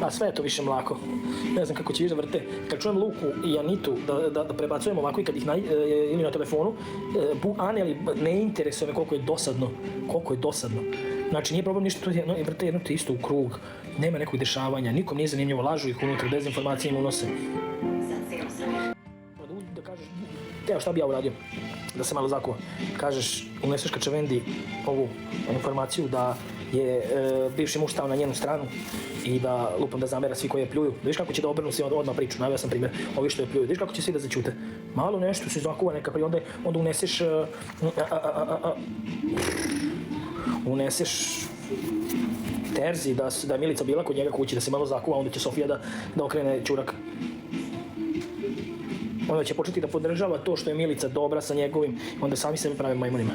A sve je to više mlako. Ne znam kako će više vrte. Kad čujem Luku i Anitu da prebacujem ovako i kad ih ili na telefonu, Aneli ne interesuje me koliko je dosadno. Koliko je dosadno. Znači nije problem ništa, vrte jedno te isto u krug. Nema nekog dešavanja, nikom nije zanimljivo, lažu ih unutra, dezinformacije im unose. Da kažeš, evo šta bi ja uradio, da se malo zakuva. Kažeš, uneseš Kačavendi ovu informaciju da je bivši muž stao na njenu stranu i da lupam da zamera svi koji je pljuju. Viš kako će da obrnu svi odmah priču, naveo sam primjer, ovi što je pljuju. Viš kako će svi da zaćute. Malo nešto se zakuva neka prije, onda uneseš Terzi da je Milica bila kod njega kući, da se malo zakuva, onda će Sofija da okrene ćurak. Onda će početi da podržava to što je Milica dobra sa njegovim, onda sami sebe prave majmunima.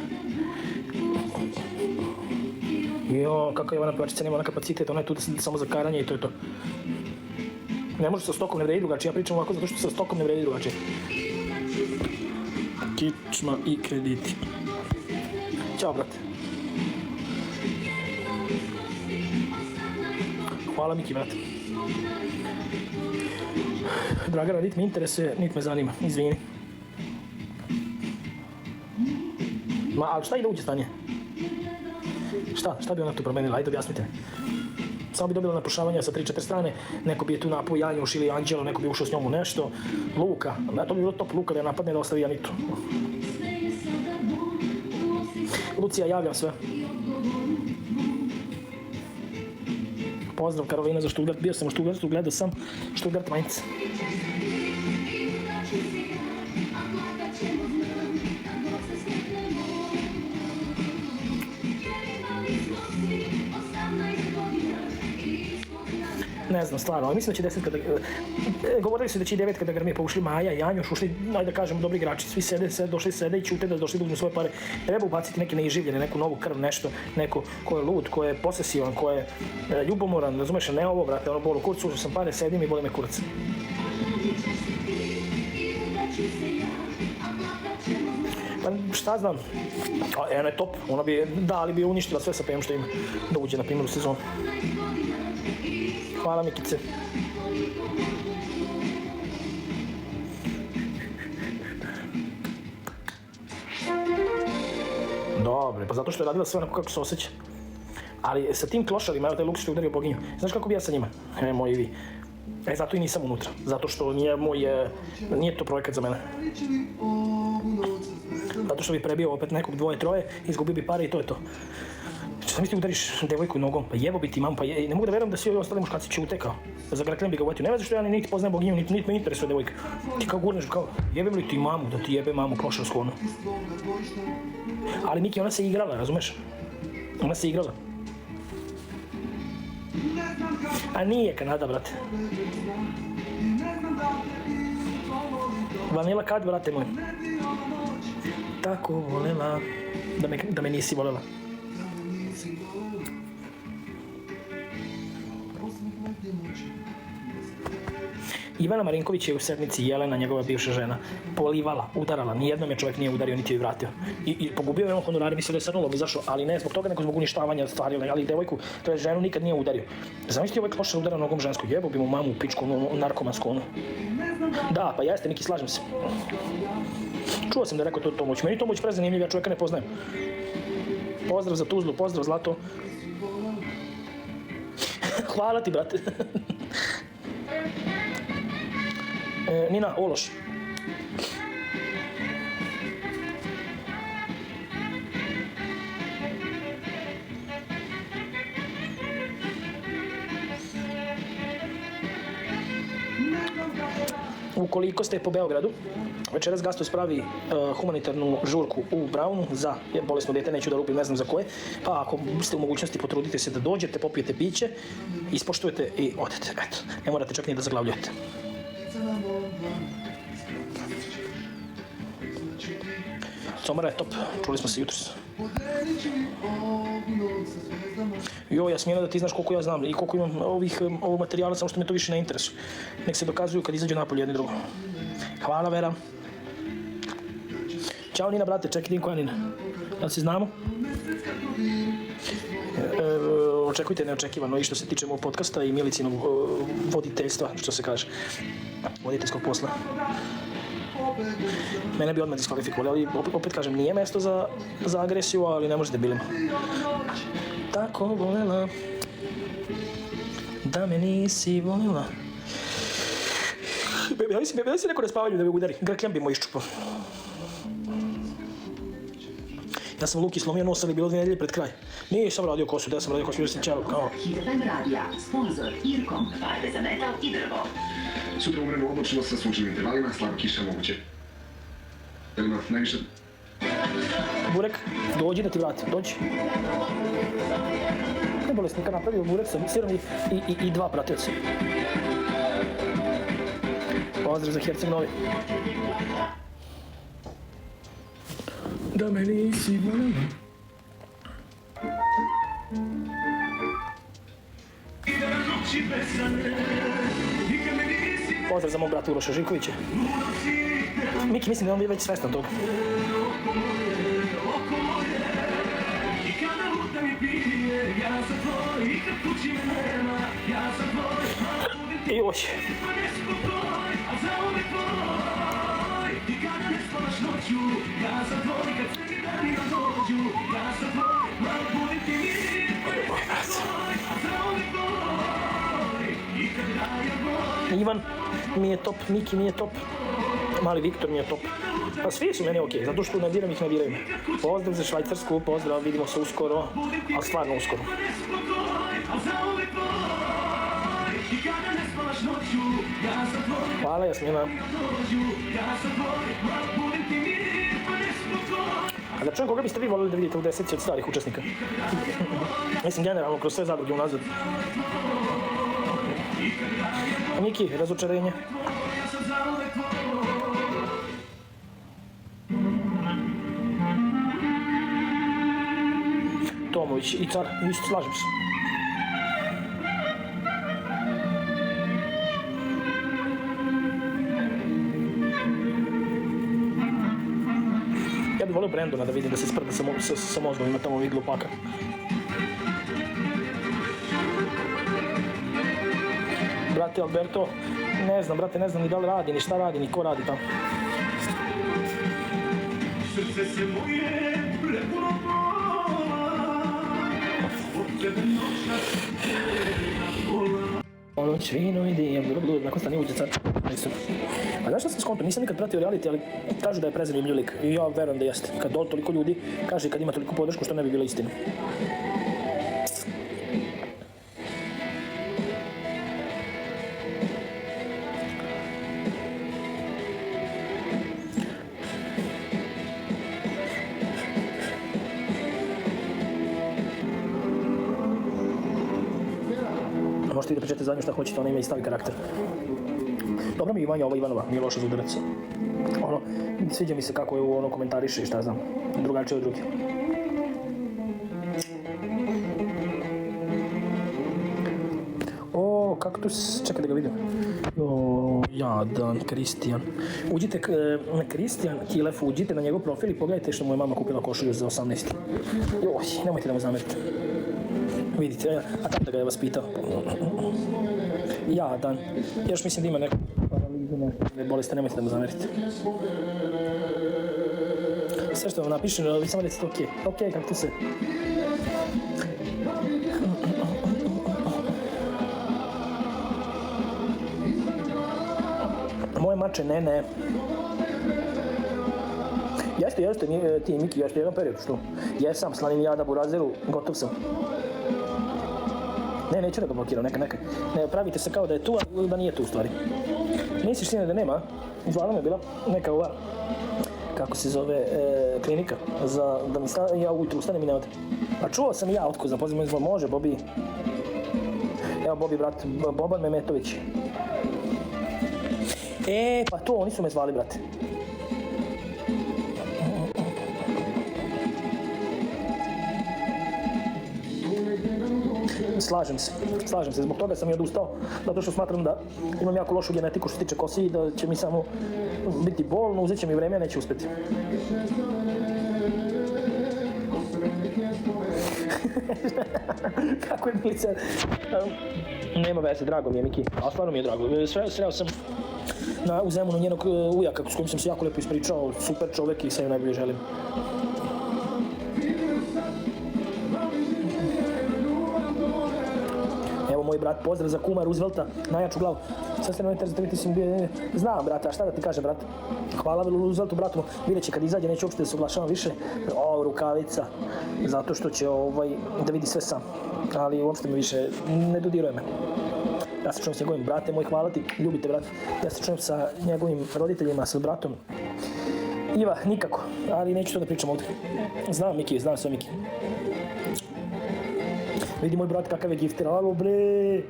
Jo, kakva je ona pevačica, nema ona kapacitet, ona je tu samo za karanje i to je to. Ne može sa stokom ne vredi drugačije, ja pričam ovako zato što sa stokom ne vredi drugačije. Kičma i krediti. Ćao, brate. Hvala Miki, brate. Dragana, niti me interesuje, niti me zanima, izvini. Ali šta ide uđe stanje? Šta bi ona tu promenila? Ajde, objasnite mi. Samo bi dobila napušavanja sa 3-4 strane, neko bi je tu napao Janjuš ili Anđelo, neko bi ušao s njom u nešto. Luka, to bi bilo top Luka da je napadne da ostavi Anitu. Lucija, javljam sve. Pozdrav Karolina za Stuttgart, bio sam u Stuttgartu, gledao sam Stuttgart Mainz. Ne znam, stvarno, ali mislim da će desetka govorili su da će i devetka da grmi, pa ušli Maja, Janjuš, ušli, ajde da kažemo, dobri igrači, svi došli sede i ćute da došli da uzmu svoje pare. Treba ubaciti neke neiživljene, neku novu krv, nešto, neko ko je lud, ko je posesivan, ko je ljubomoran, razumeš, ne ovo, brate, ono bolu kurcu, uzeo sam pare, sedim i boli me kurac. Pa šta znam, ona je top, ona bi, da, ali bi uništila sve sa PM što ima, da uđe na primjer u sezonu. Hvala Mikice. Dobre, pa zato što je radila sve onako kako se osjeća. Ali sa tim klošarima, evo taj Luka što je udario boginju, znaš kako bi ja sa njima? Moji vi. Zato i nisam unutra, zato što nije to projekat za mene. Zato što bi prebio opet nekog 2-3, izgubio bi pare i to je to. Šta misli udariš devojku nogom, pa jebo bi ti mam, pa ne mogu da verujem da svi ovi ostali muškarci će utekao. Zagraknem bi ga uvatio, ne veze što ja niti poznajem boginju, niti me interesuje devojka. Ti kao gurneš, kao jebem li ti mamu, da ti jebe mamu klošarsku onu. Ali Miki, ona se igrala, razumeš? Ona se igrala. A nije Kanada, brate. Vanila kad, brate moj? Tako volela, da me nisi volela. Ivana Marinković je u sedmici Jelena, njegova bivša žena, polivala, udarala, nijednom je čovjek nije udario, niti joj vratio. I pogubio je on honorare, mislio da je srnulo, izašao, ali ne zbog toga, nego zbog uništavanja stvari, ali devojku, to je ženu, nikad nije udario. Zamislite ovaj klošar udara nogom žensku, jebo bi mu mamu u pičku, narkomansku onu. Da, pa jeste, Miki, slažem se. Čuo sam da je rekao to Tomoć, meni Tomoć prezanimljiv, ja čovjeka ne poznajem. Pozdrav za Tuzlu, pozdrav Zlato. Hvala ti, brate. Nina Ološ. Ukoliko ste po Beogradu, večeras Gasto spravi humanitarnu žurku u Braunu za bolesno dete, neću da lupim, ne znam za koje, pa ako ste u mogućnosti potrudite se da dođete, popijete piće, ispoštujete i odete. Eto, ne morate čak ni da zaglavljujete. Comara je top, čuli smo se jutros. Jo, Jasmina, da ti znaš koliko ja znam i koliko imam ovog materijala, samo što me to više ne interesuje. Nek se dokazuju kad izađu napolje jedni drugo. Hvala, Vera. Ćao, Nina, brate, čekaj, din koja Nina. Da li si znamo? očekujte neočekivano i što se tiče mog podcasta i Milicinog voditeljstva, što se kaže, voditeljskog posla. Mene bi odmah diskvalifikovali, ali opet kažem, nije mjesto za agresiju, ali ne možete bilima. Tako volela, da me nisi volela. Ja si neko da spavanju da me udari, grkljan bi mu iščupao. Ja sam Luki slomio nos, ali bilo 2 nedelje pred kraj. Nije sam radio kosu, da sam radio kosu, jer sam čao, kao... Hitfm radija, sponsor Irkom, farbe za metal i drvo. Sutra umreno oblačno sa sunčevim intervalima, slaba kiša moguće. Jel ima najviše? Burek, dođi da ti vratim, dođi. Ne bolesnika napravio burek sa sirom i 2 pratioca. Pozdrav za Herceg Novi. Da me nisi volela. Pozdrav za mog brata Uroša Živkovića. Miki, mislim da on je već svestan toga. Joj. Ivan mi je top, Miki mi je top, mali Viktor mi je top. Pa svi su meni okej, zato što ne biram ih, ne biraju me. Pozdrav za Švajcarsku, pozdrav, vidimo se uskoro, ali stvarno uskoro. Hvala Jasmina. A da čujem koga biste vi volili da vidite u 10 od starih učesnika? Mislim generalno kroz sve zadruge unazad. Miki, razočarenje. Tomović i Car, isto slažem se. Ja bih volio Brandona da vidim da se sprda sa mozgovima tamo ovih glupaka. Brate Alberto, ne znam, brate, ne znam ni da li radi, ni šta radi, ni ko radi tamo. Srce se moje prepuno ono čvino ide, nakon stani uđe car. A znaš šta sam skonto, nisam nikad pratio reality, ali kažu da je prezanimljiv lik. I ja verujem da jeste. Kad toliko ljudi kaže kad ima toliko podršku, što ne bi bila istina. Možete i da pričate zadnju šta hoćete, ona ima i stavi karakter. Dobro mi je Ivanja, ova Ivanova, nije loša za udarac. Ono, sviđa mi se kako je ono komentariše i šta znam, drugačije od drugi. O, kaktus, čekaj da ga vidim. O, jadan, Kristijan. Uđite, Kristijan Kilef, uđite na njegov profil i pogledajte što mu je mama kupila košulju za 18. Joj, nemojte da mu zamerite. Vidite, a tako da ga je vas pitao. Jadan. Još mislim da ima neku paralizu, neke bolesti, nemojte da mu zamerite. Sve što vam napišem, vi samo recite okej. Okej, kako tu se... Moje mače, ne. Jeste, ti i Miki, jeste jedan period, što? Jesam, slanim jada burazeru, gotov sam. Ne, neću da ga blokiram, neka. Ne, pravite se kao da je tu, a da nije tu u stvari. Misliš sine da nema? Izgleda mi je bila neka ova, kako se zove, klinika, za da mi ja ujutru ustanem i ne ode. A čuo sam i ja otko, pozivam izvoj, može, Bobi. Evo Bobi, brat, Boban Memetović. Pa to, oni su me zvali, brate. Slažem se, zbog toga sam i odustao, zato što smatram da imam jako lošu genetiku što se tiče kosi i da će mi samo biti bolno, uzet će mi vreme, a neće uspjeti. Kako je Milica? Nema veze, drago mi je, Miki. A stvarno mi je drago. Sreo sam u Zemunu njenog ujaka s kojim sam se jako lepo ispričao. Super čovjek i sve joj najbolje želim. Evo moj brat, pozdrav za kuma Roosevelta, najjaču glavu. Sad ste nemojte razumjeti, sam bio... Znam, brate, a šta da ti kažem, brate? Hvala Rooseveltu, bratu, vidjet će kad izađe, neće uopšte da se oglašavam više. O, rukavica, zato što će da vidi sve sam. Ali uopšte me više ne dodiruje me. Ja se čujem s njegovim bratem, moj hvala ti, ljubite brate. Ja se čujem sa njegovim roditeljima, sa bratom. Iva, nikako, ali neću to da pričam ovdje. Znam Miki, znam sve Miki. Vidi moj brat kakav je gifter, alo bre.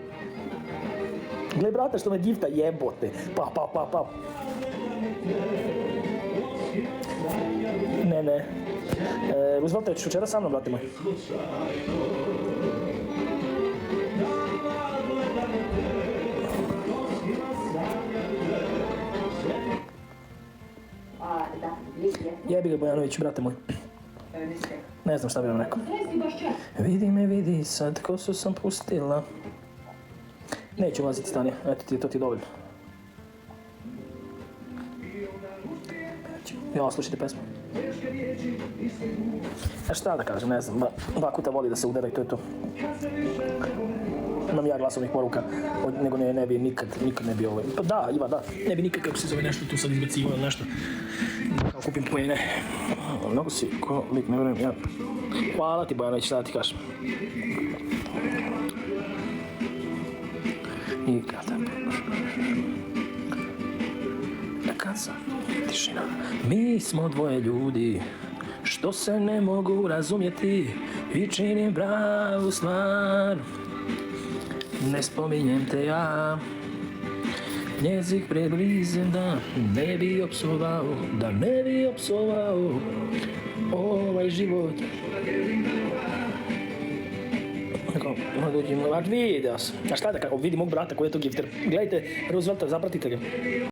Gle brate što me gifta, jebote. Pa. Ne. Roosevelt je včera sa mnom, brate moj. Jebi ga Bojanović, brate moj. Ne znam šta bi vam rekao. Vidi me, vidi sad, kosu sam pustila. Neću ulaziti stanje, eto to ti je dovoljno. Ja, slušajte pesmu. A šta da kažem, ne znam, Bakuta voli da se udara i to je to. Imam ja glasovnih poruka, nego ne bi nikad ne bi ovo. Pa da, Iva, da, ne bi nikad kako se zove nešto tu sad izbacivao ili nešto. Kao kupim pojene. Mnogo si, ko lik, ne vjerujem, ja. Hvala ti Bojanović, šta da ti kažem. I kad sam tišina. Mi smo dvoje ljudi što se ne mogu razumjeti i činim pravu stvar. Ne spominjem te ja, jezik preblizem da ne bi opsovao, ovaj život. Video sam. A šta da kako, vidi mog brata koji je to gifter. Gledajte, Roosevelta, zapratite ga.